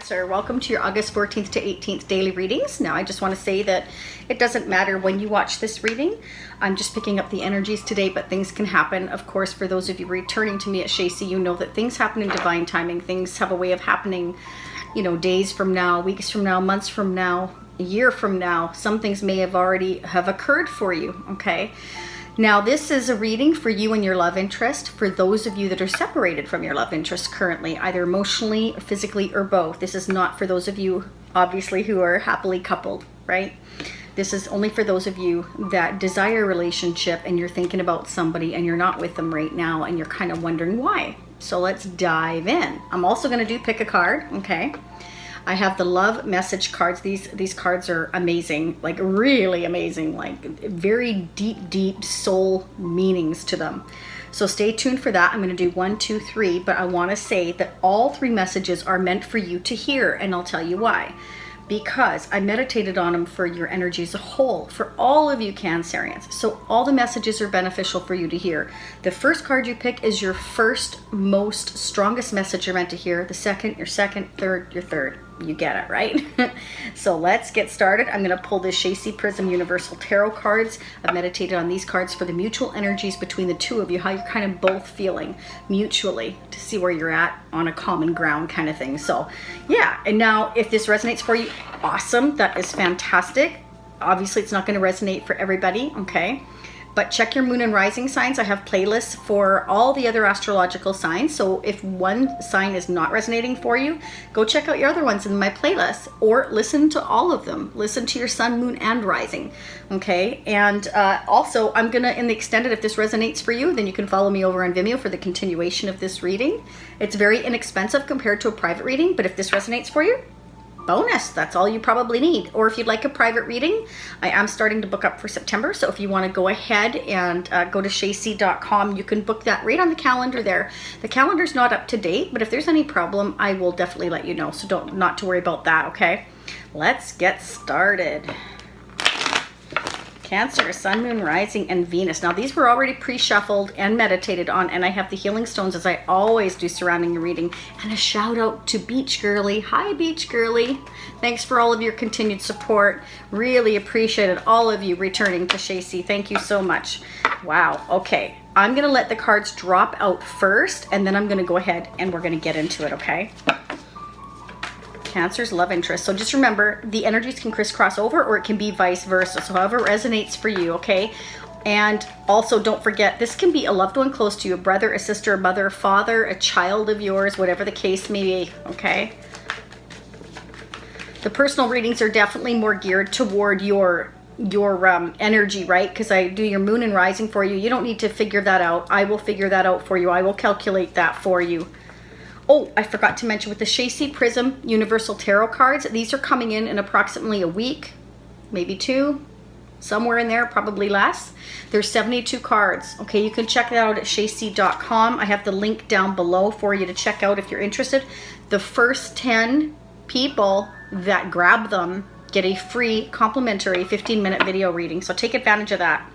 Cancer, welcome to your August 14th to 18th daily readings. Now I just want to say that it doesn't matter when you watch this reading. I'm just picking up the energies today, but things can happen. Of course, for those of you returning to me at SHASIE, you know that things happen in divine timing. Things have a way of happening, you know, days from now, weeks from now, months from now, a year from now. Some things may have already have occurred for you, okay? Now, this is a reading for you and your love interest, for those of you that are separated from your love interest currently, either emotionally, physically, or both. This is not for those of you, obviously, who are happily coupled, right? This is only for those of you that desire a relationship and you're thinking about somebody and you're not with them right now and you're kind of wondering why. So let's dive in. I'm also going to do pick a card, okay? I have the love message cards. These cards are amazing, like really amazing, like very deep soul meanings to them. So stay tuned for that. I'm going to do 1, 2, 3, but I want to say that all 3 messages are meant for you to hear, and I'll tell you why. Because I meditated on them for your energy as a whole, for all of you Cancerians. So all the messages are beneficial for you to hear. The first card you pick is your first, most strongest message you're meant to hear. The second, your second, third, your third. You get it, right? So let's get started. I'm going to pull the SHASIE Prism Universal Tarot cards. I've meditated on these cards for the mutual energies between the two of you, how you're kind of both feeling mutually, to see where you're at on a common ground kind of thing. So yeah, and now if this resonates for you, awesome. That is fantastic. Obviously, it's not going to resonate for everybody, okay? But check your moon and rising signs. I have playlists for all the other astrological signs. So if one sign is not resonating for you, go check out your other ones in my playlist, or listen to all of them. Listen to your sun, moon, and rising. Okay. And also, I'm going to, in the extended, if this resonates for you, then you can follow me over on Vimeo for the continuation of this reading. It's very inexpensive compared to a private reading, but if this resonates for you, bonus, that's all you probably need. Or if you'd like a private reading, I am starting to book up for September. So if you want to go ahead and go to shasie.com, you can book that right on the calendar there. The calendar's not up to date, but if there's any problem, I will definitely let you know. So not to worry about that, okay? Let's get started. Cancer, Sun, Moon, Rising, and Venus. Now, these were already pre-shuffled and meditated on, and I have the healing stones, as I always do, surrounding your reading. And a shout out to Beach Girly. Hi, Beach Girly. Thanks for all of your continued support. Really appreciated all of you returning to SHASIE. Thank you so much. Wow. Okay. I'm going to let the cards drop out first, and then I'm going to go ahead and we're going to get into it, okay? Cancer's love interest. So just remember, the energies can crisscross over, or it can be vice versa. So however resonates for you, okay? And also don't forget, this can be a loved one close to you, a brother, a sister, a mother, a father, a child of yours, whatever the case may be, okay? The personal readings are definitely more geared toward your energy, right? Because I do your moon and rising for you. You don't need to figure that out. I will figure that out for you. I will calculate that for you. Oh, I forgot to mention, with the SHASIE Prism Universal Tarot cards, these are coming in approximately a week, maybe 2, somewhere in there, probably less. There's 72 cards. Okay, you can check that out at shasie.com. I have the link down below for you to check out if you're interested. The first 10 people that grab them get a free complimentary 15-minute video reading. So take advantage of that.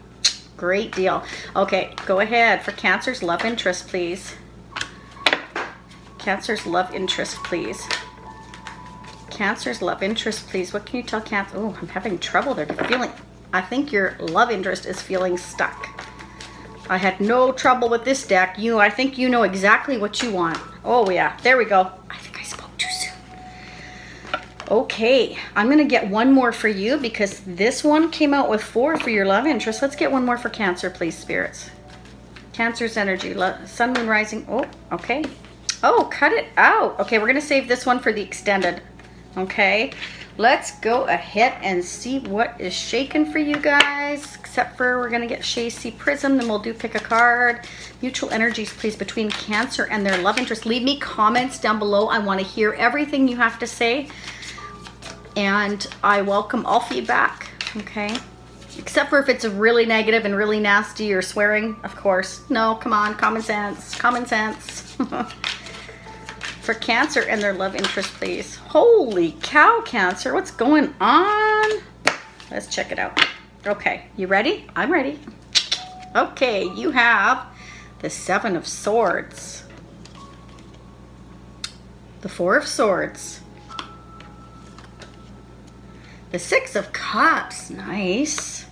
Great deal. Okay, go ahead for Cancer's love interest, please. Cancer's love interest, please. Cancer's love interest, please. What can you tell Cancer? Oh, I'm having trouble there. I think your love interest is feeling stuck. I had no trouble with this deck. I think you know exactly what you want. Oh yeah, there we go. I think I spoke too soon. Okay, I'm going to get one more for you because this one came out with 4 for your love interest. Let's get one more for Cancer, please, spirits. Cancer's energy, sun, moon, rising. Oh, okay. Oh, cut it out. Okay, we're going to save this one for the extended. Okay, let's go ahead and see what is shaking for you guys. Except for we're going to get SHASIE Prism, then we'll do pick a card. Mutual energies, please, between Cancer and their love interest. Leave me comments down below. I want to hear everything you have to say. And I welcome all feedback, okay? Except for if it's really negative and really nasty or swearing, of course. No, come on, common sense. Common sense. For Cancer and their love interest, please. Holy cow, Cancer, what's going on? Let's check it out. Okay, you ready? I'm ready. Okay, you have the 7 of Swords, the 4 of Swords, The Six of Cups, nice.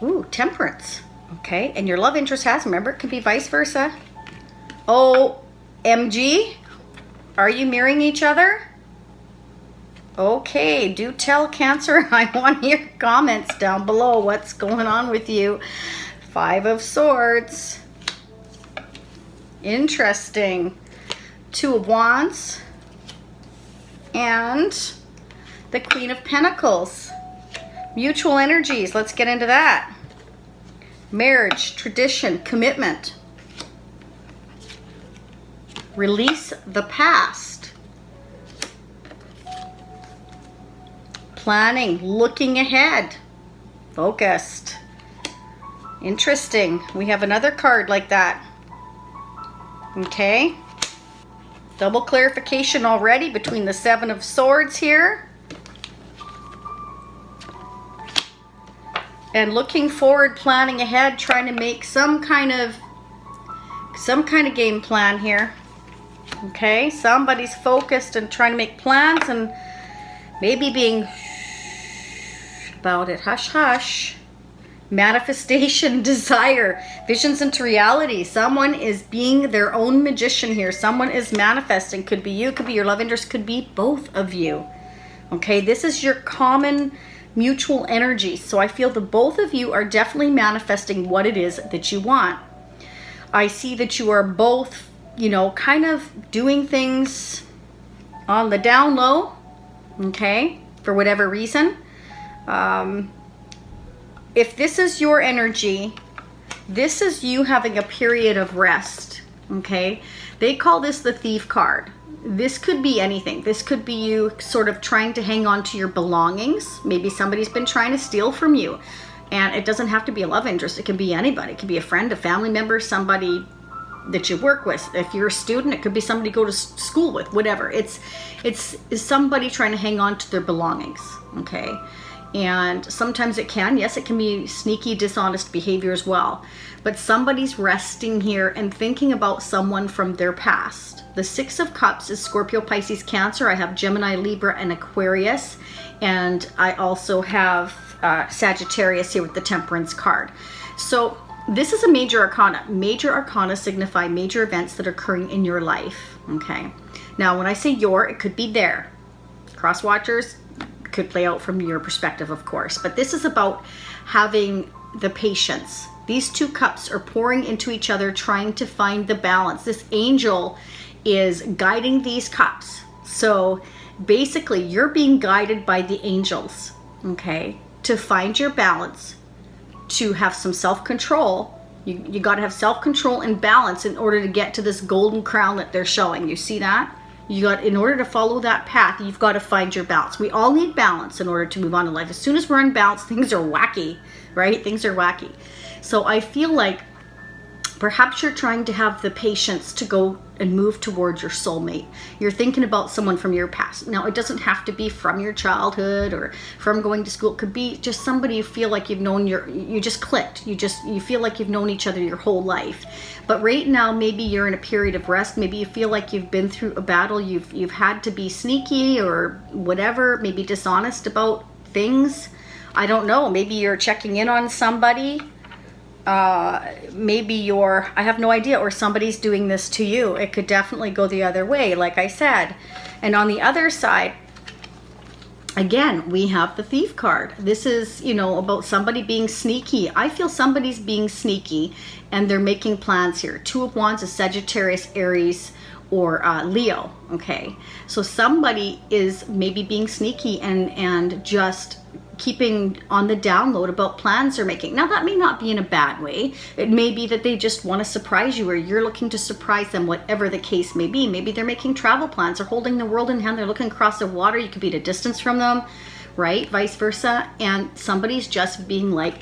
Ooh, Temperance. Okay, and your love interest has, remember, it could be vice versa. OMG, are you mirroring each other? Okay, do tell Cancer. I want your comments down below. What's going on with you? Five of Swords. Interesting. Two of Wands. And the Queen of Pentacles. Mutual energies. Let's get into that. Marriage, tradition, commitment. Release the past. Planning, looking ahead. Focused. Interesting. We have another card like that. Okay. Double clarification already between the Seven of Swords here. And looking forward, planning ahead, trying to make some kind of game plan here. Okay, somebody's focused and trying to make plans and maybe being about it. Hush, hush. Manifestation, desire, visions into reality. Someone is being their own magician here. Someone is manifesting. Could be you, could be your love interest, could be both of you. Okay, this is your common mutual energy. So I feel the both of you are definitely manifesting what it is that you want. I see that you are both, you know, kind of doing things on the down low, okay, for whatever reason. If this is your energy, this is you having a period of rest, okay? They call this the Thief card. This could be anything. This could be you sort of trying to hang on to your belongings. Maybe somebody's been trying to steal from you. And it doesn't have to be a love interest. It can be anybody. It could be a friend, a family member, somebody that you work with. If you're a student, it could be somebody you go to school with, whatever. It's somebody trying to hang on to their belongings, okay? And sometimes it can, yes, it can be sneaky, dishonest behavior as well. But somebody's resting here and thinking about someone from their past. The Six of Cups is Scorpio, Pisces, Cancer. I have Gemini, Libra, and Aquarius. And I also have Sagittarius here with the Temperance card. So this is a major arcana. Major arcana signify major events that are occurring in your life, okay? Now, when I say your, it could be there. Cross watchers, could play out from your perspective, of course, but this is about having the patience. These two cups are pouring into each other, trying to find the balance. This angel is guiding these cups. So basically you're being guided by the angels, okay, to find your balance, to have some self-control. You got to have self-control and balance in order to get to this golden crown that they're showing. You see that? In order to follow that path, you've got to find your balance. We all need balance in order to move on in life. As soon as we're unbalanced, things are wacky, right? Things are wacky. So I feel like perhaps you're trying to have the patience to go and move towards your soulmate. You're thinking about someone from your past. Now, it doesn't have to be from your childhood or from going to school. It could be just somebody you feel like you've known, you just clicked. You feel like you've known each other your whole life. But right now, maybe you're in a period of rest. Maybe you feel like you've been through a battle. You've had to be sneaky or whatever, maybe dishonest about things. I don't know. Maybe you're checking in on somebody. Maybe I have no idea, or somebody's doing this to you. It could definitely go the other way, like I said. And on the other side, again, we have the Thief card. This is, you know, about somebody being sneaky. I feel somebody's being sneaky and they're making plans here. Two of Wands is Sagittarius, Aries, or Leo, okay? So somebody is maybe being sneaky and just keeping on the download about plans they're making. Now, that may not be in a bad way. It may be that they just want to surprise you, or you're looking to surprise them, whatever the case may be. Maybe they're making travel plans. They're holding the world in hand. They're looking across the water. You could be at a distance from them, right? Vice versa. And somebody's just being like,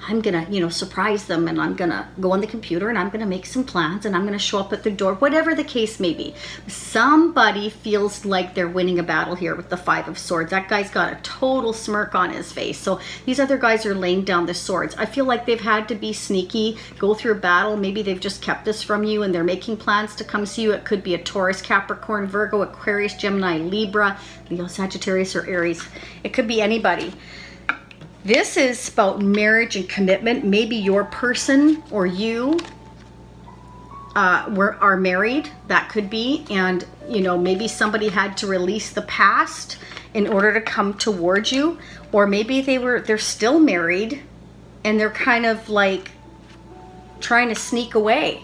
I'm gonna, you know, surprise them, and I'm gonna go on the computer and I'm gonna make some plans and I'm gonna show up at the door, whatever the case may be. Somebody feels like they're winning a battle here with the Five of Swords. That guy's got a total smirk on his face. So these other guys are laying down the swords. I feel like they've had to be sneaky, go through a battle. Maybe they've just kept this from you and they're making plans to come see you. It could be a Taurus, Capricorn, Virgo, Aquarius, Gemini, Libra, Leo, Sagittarius, or Aries. It could be anybody. This is about marriage and commitment. Maybe your person or you are married. That could be. And, you know, maybe somebody had to release the past in order to come towards you. Or maybe they're still married and they're kind of like trying to sneak away.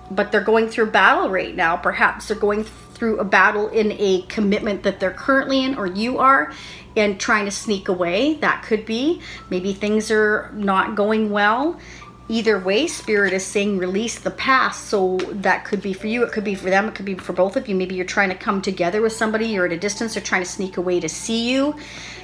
But they're going through battle right now. Perhaps they're going through a battle in a commitment that they're currently in, or you are, and trying to sneak away. That could be. Maybe things are not going well. Either way, Spirit is saying release the past. So that could be for you, it could be for them, it could be for both of you. Maybe you're trying to come together with somebody, you're at a distance, they're trying to sneak away to see you,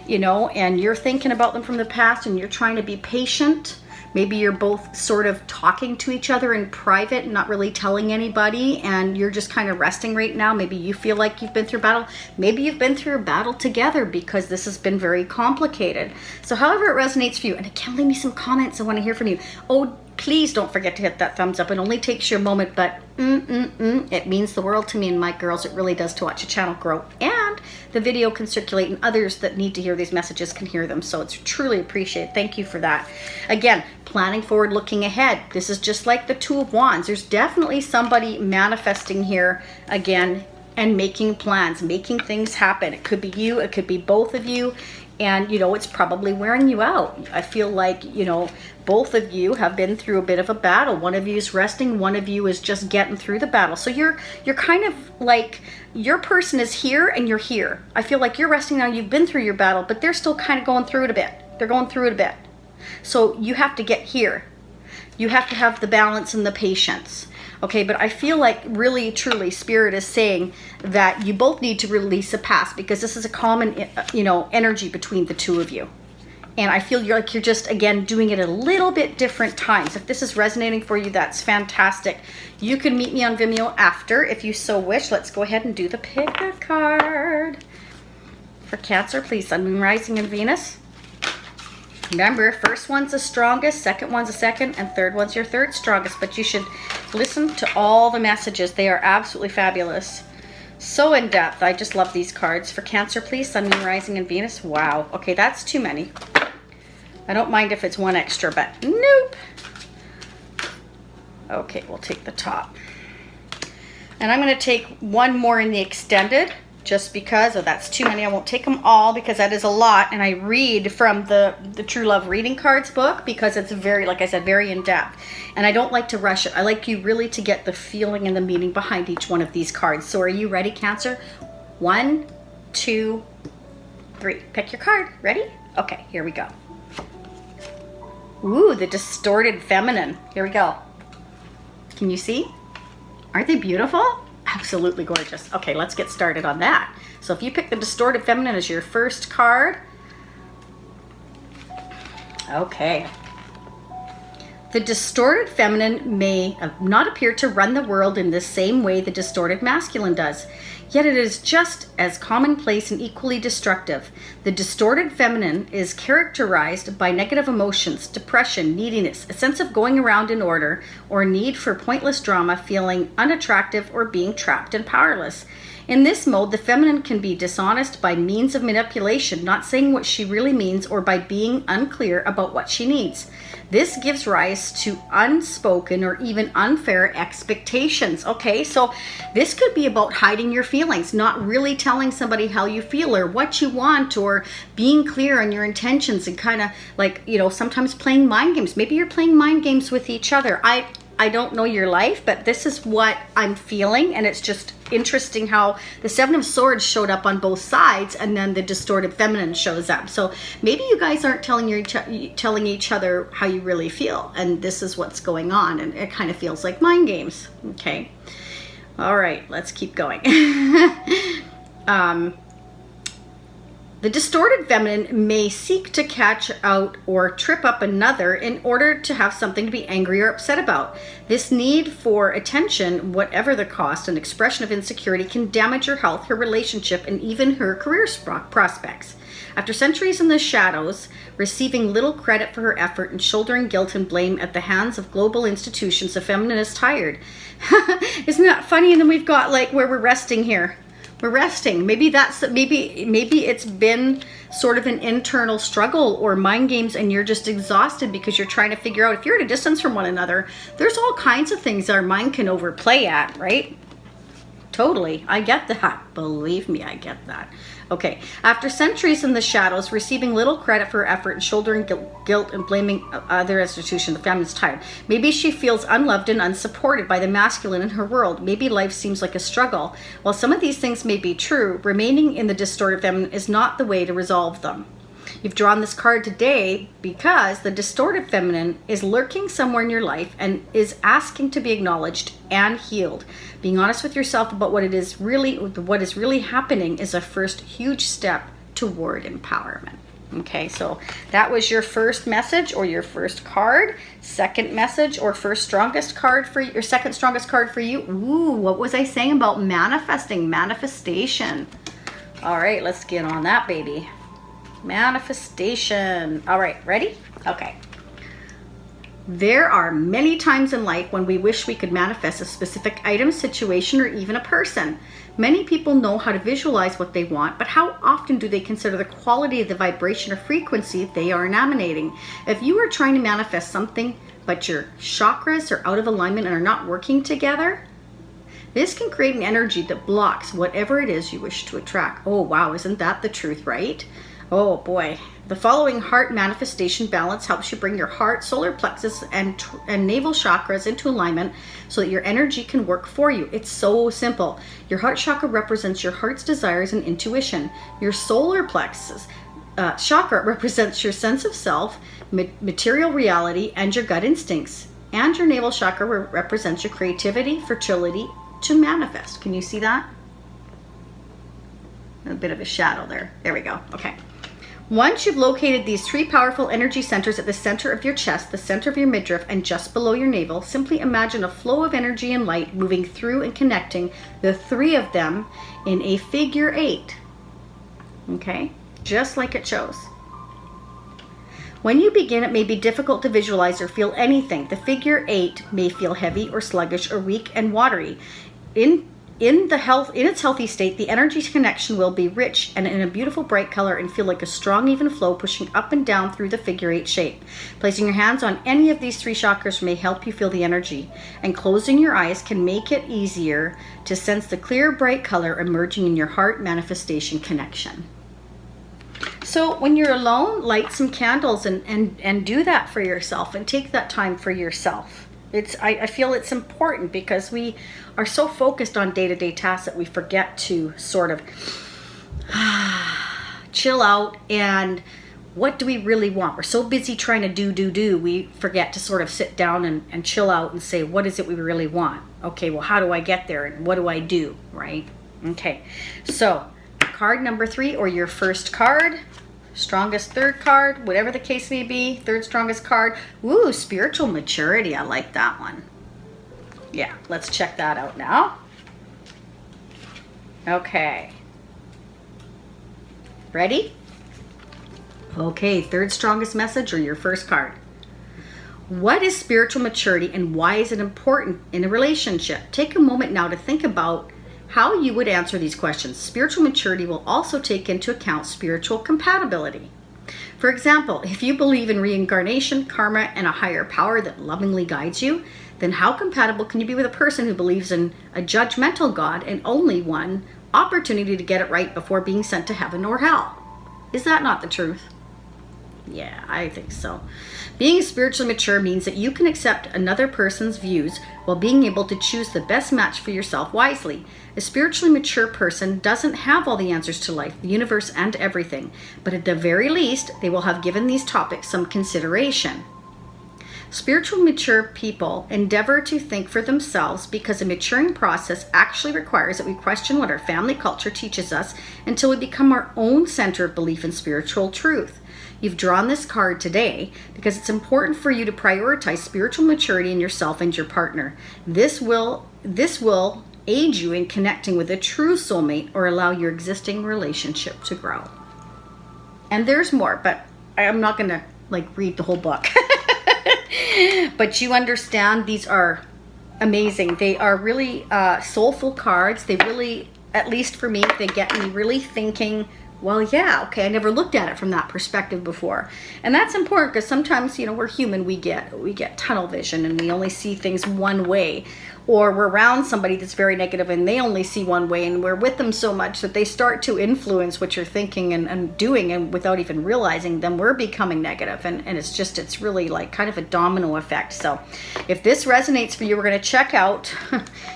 you know, and you're thinking about them from the past and you're trying to be patient. Maybe you're both sort of talking to each other in private, not really telling anybody, and you're just kind of resting right now. Maybe you feel like you've been through battle. Maybe you've been through a battle together because this has been very complicated. So however it resonates for you, and again, leave me some comments. I want to hear from you. Oh, please don't forget to hit that thumbs up. It only takes you a moment, but it means the world to me and my girls. It really does, to watch a channel grow. And the video can circulate and others that need to hear these messages can hear them. So it's truly appreciated. Thank you for that. Again, planning forward, looking ahead. This is just like the Two of Wands. There's definitely somebody manifesting here again and making plans, making things happen. It could be you, it could be both of you. And, you know, it's probably wearing you out. I feel like, you know, both of you have been through a bit of a battle. One of you is resting, one of you is just getting through the battle. So you're kind of like, your person is here and you're here. I feel like you're resting now, you've been through your battle, but they're still kind of going through it a bit. They're going through it a bit. So you have to get here. You have to have the balance and the patience. Okay, but I feel like really, truly, Spirit is saying that you both need to release the past, because this is a common, you know, energy between the two of you. And I feel you're just, again, doing it at a little bit different times. If this is resonating for you, that's fantastic. You can meet me on Vimeo after, if you so wish. Let's go ahead and do the pick a card. For Cancer, please, Sun, Moon, Rising, and Venus. Remember, first one's the strongest, second one's the second, and third one's your third strongest. But you should listen to all the messages. They are absolutely fabulous. So in depth. I just love these cards. For Cancer, please, Sun, Moon, Rising, and Venus. Wow. Okay, that's too many. I don't mind if it's one extra, but nope. Okay, we'll take the top. And I'm going to take one more in the extended, just because, that's too many. I won't take them all because that is a lot. And I read from the True Love Reading Cards book because it's very, like I said, very in-depth. And I don't like to rush it. I like you really to get the feeling and the meaning behind each one of these cards. So are you ready, Cancer? 1, 2, 3. Pick your card. Ready? Okay, here we go. Ooh, the Distorted Feminine. Here we go. Can you see? Aren't they beautiful? Absolutely gorgeous. Okay, let's get started on that. So if you pick the Distorted Feminine as your first card, okay. The Distorted Feminine may not appear to run the world in the same way the Distorted Masculine does, yet it is just as commonplace and equally destructive. The Distorted Feminine is characterized by negative emotions, depression, neediness, a sense of going around in order, or need for pointless drama, feeling unattractive, or being trapped and powerless. In this mode, the feminine can be dishonest by means of manipulation, not saying what she really means, or by being unclear about what she needs. This gives rise to unspoken or even unfair expectations. Okay, so this could be about hiding your feelings, not really telling somebody how you feel or what you want, or being clear on your intentions, and kind of like, you know, sometimes playing mind games. Maybe you're playing mind games with each other. I don't know your life, but this is what I'm feeling, and it's just interesting how the Seven of Swords showed up on both sides, and then the Distorted Feminine shows up. So maybe you guys aren't telling each other how you really feel, and this is what's going on, and it kind of feels like mind games. Okay, all right, let's keep going. The distorted feminine may seek to catch out or trip up another in order to have something to be angry or upset about. This need for attention, whatever the cost, an expression of insecurity, can damage her health, her relationship, and even her career prospects. After centuries in the shadows, receiving little credit for her effort and shouldering guilt and blame at the hands of global institutions, the feminine is tired. Isn't that funny? And then we've got like where we're resting here. We're resting. Maybe it's been sort of an internal struggle or mind games, and you're just exhausted because you're trying to figure out, if you're at a distance from one another, there's all kinds of things our mind can overplay at, right? Totally. I get that. Believe me, I get that. Okay. After centuries in the shadows, receiving little credit for her effort and shouldering guilt and blaming other institutions, the family's tired. Maybe she feels unloved and unsupported by the masculine in her world. Maybe life seems like a struggle. While some of these things may be true, remaining in the distorted feminine is not the way to resolve them. You've drawn this card today because the distorted feminine is lurking somewhere in your life and is asking to be acknowledged and healed. Being honest with yourself about what is really happening is a first huge step toward empowerment. Okay, so that was your first message or your first card. Second message or first strongest card for you, or second strongest card for you. Ooh, what was I saying about manifesting? Manifestation. All right, let's get on that, baby. Manifestation. All right, ready? Okay. There are many times in life when we wish we could manifest a specific item, situation, or even a person. Many people know how to visualize what they want, but how often do they consider the quality of the vibration or frequency they are emanating? If you are trying to manifest something, but your chakras are out of alignment and are not working together, this can create an energy that blocks whatever it is you wish to attract. Oh, wow, isn't that the truth, right? Oh boy. The following heart manifestation balance helps you bring your heart, solar plexus, and navel chakras into alignment so that your energy can work for you. It's so simple. Your heart chakra represents your heart's desires and intuition. Your solar plexus chakra represents your sense of self, material reality, and your gut instincts. And your navel chakra represents your creativity, fertility to manifest. Can you see that? A bit of a shadow there. There we go. Okay. Once you've located these three powerful energy centers at the center of your chest, the center of your midriff, and just below your navel, simply imagine a flow of energy and light moving through and connecting the three of them in a figure 8. Okay? Just like it shows. When you begin, it may be difficult to visualize or feel anything. The figure 8 may feel heavy or sluggish or weak and watery. In its healthy state, the energy connection will be rich and in a beautiful bright color and feel like a strong even flow pushing up and down through the figure 8 shape. Placing your hands on any of these three chakras may help you feel the energy, and closing your eyes can make it easier to sense the clear bright color emerging in your heart manifestation connection. So when you're alone, light some candles and do that for yourself and take that time for yourself. I feel it's important because we are so focused on day-to-day tasks that we forget to sort of chill out. And what do we really want? We're so busy trying to do, we forget to sort of sit down and chill out and say, what is it we really want? Okay, well, how do I get there? And what do I do, right? Okay, so card number 3 or your first card. Strongest third card, whatever the case may be, third strongest card. Ooh, spiritual maturity. I like that one. Yeah, let's check that out now. Okay. Ready? Okay, third strongest message or your first card. What is spiritual maturity and why is it important in a relationship? Take a moment now to think about how you would answer these questions. Spiritual maturity will also take into account spiritual compatibility. For example, if you believe in reincarnation, karma, and a higher power that lovingly guides you, then how compatible can you be with a person who believes in a judgmental God and only one opportunity to get it right before being sent to heaven or hell? Is that not the truth? Yeah, I think so. Being spiritually mature means that you can accept another person's views while being able to choose the best match for yourself wisely. A spiritually mature person doesn't have all the answers to life, the universe, and everything, but at the very least, they will have given these topics some consideration. Spiritual mature people endeavor to think for themselves because a maturing process actually requires that we question what our family culture teaches us until we become our own center of belief in spiritual truth. You've drawn this card today because it's important for you to prioritize spiritual maturity in yourself and your partner. This will aid you in connecting with a true soulmate or allow your existing relationship to grow. And there's more, but I'm not going to read the whole book. But you understand these are amazing. They are really soulful cards. They really, at least for me, they get me really thinking, well, yeah, okay, I never looked at it from that perspective before. And that's important because sometimes, we're human, we get tunnel vision and we only see things one way. Or we're around somebody that's very negative and they only see one way, and we're with them so much that they start to influence what you're thinking and doing, and without even realizing, then we're becoming negative. And it's really kind of a domino effect. So if this resonates for you, we're going to check out,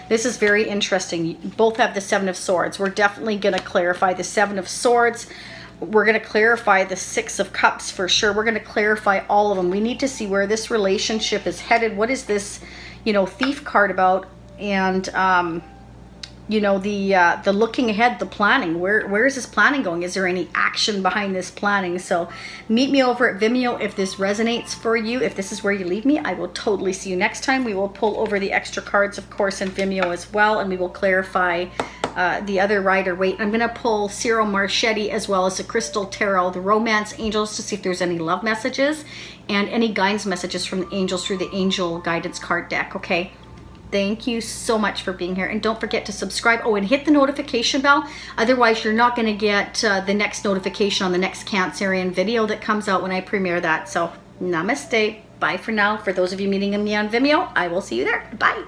this is very interesting. You both have the Seven of Swords. We're definitely going to clarify the Seven of Swords. We're going to clarify the Six of Cups for sure. We're going to clarify all of them. We need to see where this relationship is headed. What is this Thief card about? And the looking ahead, the planning. Where is this planning going? Is there any action behind this planning? So meet me over at Vimeo if this resonates for you. If this is where you leave me, I will totally see you next time. We will pull over the extra cards, of course, in Vimeo as well, and we will clarify the other Rider-Waite. I'm going to pull Cyril Marchetti as well as the Crystal Tarot, the Romance Angels, to see if there's any love messages and any guidance messages from the angels through the Angel Guidance card deck, okay? Thank you so much for being here. And don't forget to subscribe. Oh, and hit the notification bell. Otherwise, you're not going to get the next notification on the next Cancerian video that comes out when I premiere that. So, namaste. Bye for now. For those of you meeting me on Vimeo, I will see you there. Bye.